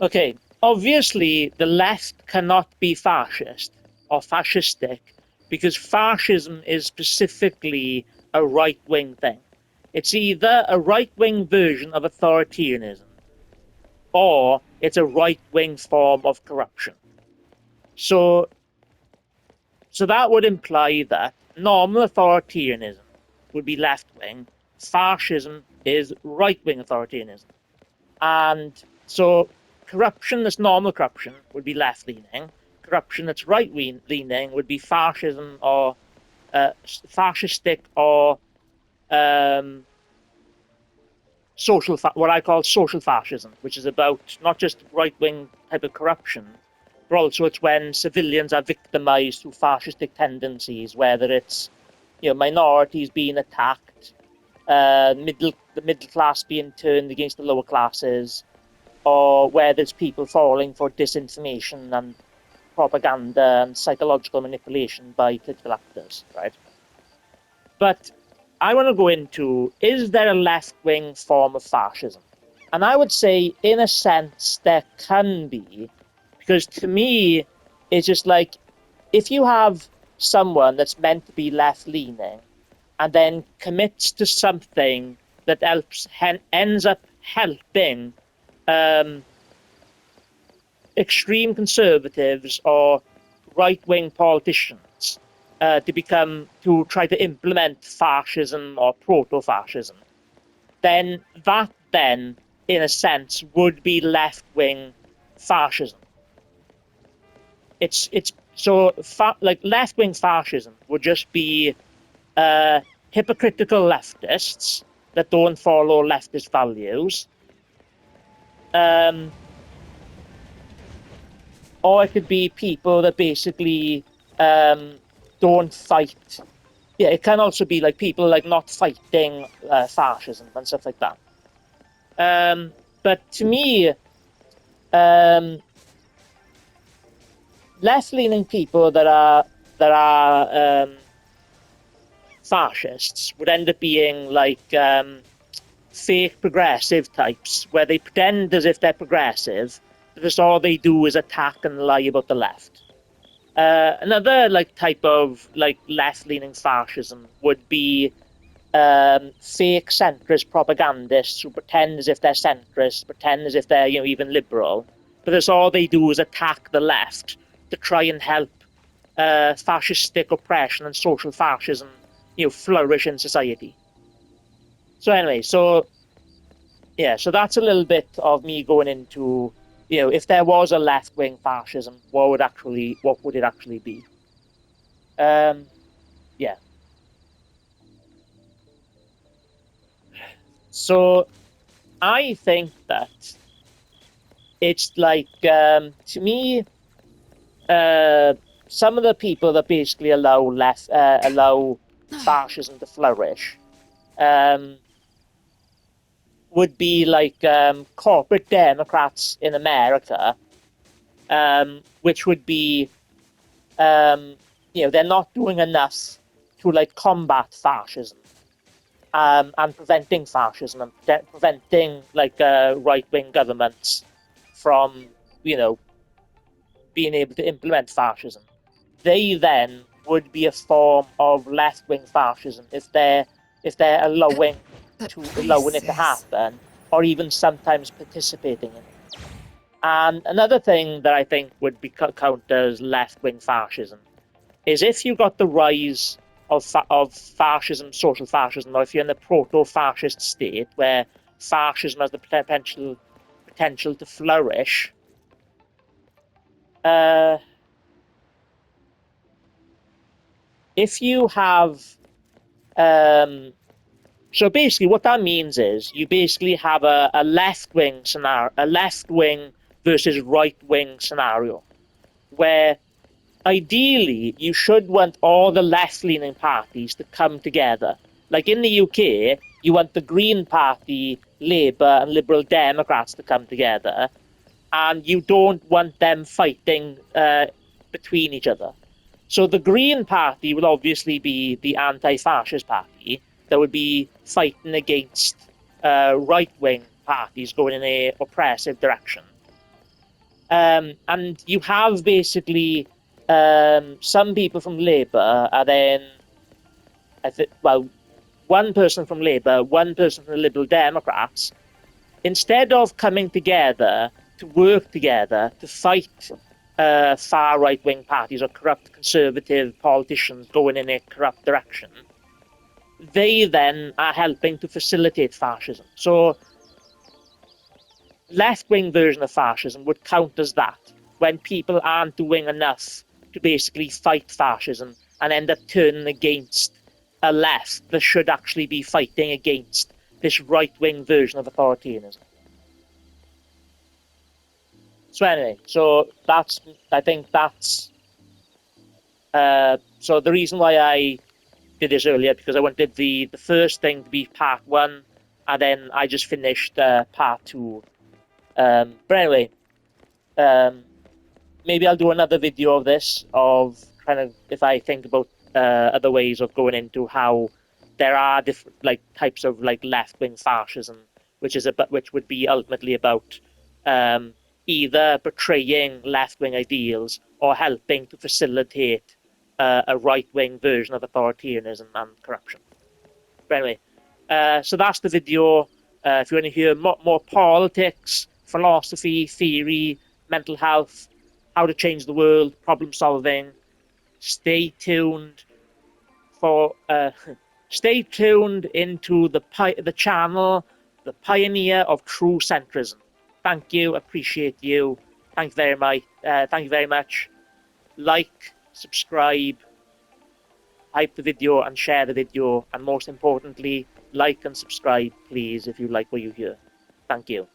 Okay, obviously the left cannot be fascist or fascistic because fascism is specifically a right-wing thing. It's either a right-wing version of authoritarianism or it's a right-wing form of corruption. So that would imply that normal authoritarianism would be left-wing, fascism is right-wing authoritarianism. And so corruption that's normal corruption would be left-leaning. Corruption that's right-leaning would be fascism or fascistic or um, what I call social fascism, which is about not just right-wing type of corruption, but also it's when civilians are victimized through fascistic tendencies, whether it's minorities being attacked, the middle class being turned against the lower classes, or where there's people falling for disinformation and propaganda and psychological manipulation by political actors, right? But I want to go into, is there a left-wing form of fascism? And I would say, in a sense, there can be, because to me, it's just like, if you have someone that's meant to be left-leaning and then commits to something that ends up helping extreme conservatives or right-wing politicians to try to implement fascism or proto-fascism, then that in a sense would be left-wing fascism. It's so like left-wing fascism would just be hypocritical leftists that don't follow leftist values. Or it could be people that basically don't fight. Yeah, it can also be like people like not fighting fascism and stuff like that. But to me, left-leaning people that are fascists would end up being like fake progressive types, where they pretend as if they're progressive, but just all they do is attack and lie about the left. Another like type of like left-leaning fascism would be fake centrist propagandists who pretend as if they're centrist, pretend as if they're even liberal, but that's all they do is attack the left to try and help fascistic oppression and social fascism flourish in society. So anyway, so that's a little bit of me going into if there was a left-wing fascism, what would it actually be? Yeah. So I think that it's like to me, some of the people that basically allow fascism to flourish would be like corporate Democrats in America, which would be they're not doing enough to like combat fascism. And preventing fascism and preventing like right-wing governments from, being able to implement fascism. They then would be a form of left-wing fascism if they're allowing it to happen, or even sometimes participating in it. And another thing that I think would be count as left-wing fascism is if you got the rise of fascism, social fascism, or if you're in the proto-fascist state where fascism has the potential to flourish. If you have, so basically, what that means is you basically have a left-wing scenario, a left-wing versus right-wing scenario, where ideally, you should want all the left-leaning parties to come together. Like in the UK, you want the Green Party, Labour and Liberal Democrats to come together, and you don't want them fighting between each other. So the Green Party will obviously be the anti-fascist party that would be fighting against right-wing parties going in a oppressive direction. And you have basically some people from Labour are then, I think, well, one person from Labour, one person from the Liberal Democrats, instead of coming together to work together to fight far right wing parties or corrupt conservative politicians going in a corrupt direction, they then are helping to facilitate fascism. So, left wing version of fascism would count as that when people aren't doing enough to basically fight fascism and end up turning against a left that should actually be fighting against this right wing version of authoritarianism. So anyway, so that's I think that's so the reason why I did this earlier, because I wanted the first thing to be part one, and then I just finished part two. But anyway, um, maybe I'll do another video of this, of kind of if I think about other ways of going into how there are different like types of like left wing fascism, which would be ultimately about um, either betraying left wing ideals or helping to facilitate a right wing version of authoritarianism and corruption. But anyway, so that's the video. If you want to hear more politics, philosophy, theory, mental health, how to change the world, problem solving, stay tuned for stay tuned into the channel, the pioneer of true centrism. Thank you, appreciate you. Thank you very much. Thank you very much. Like, subscribe, hype the video and share the video, and most importantly, like and subscribe, please, if you like what you hear. Thank you.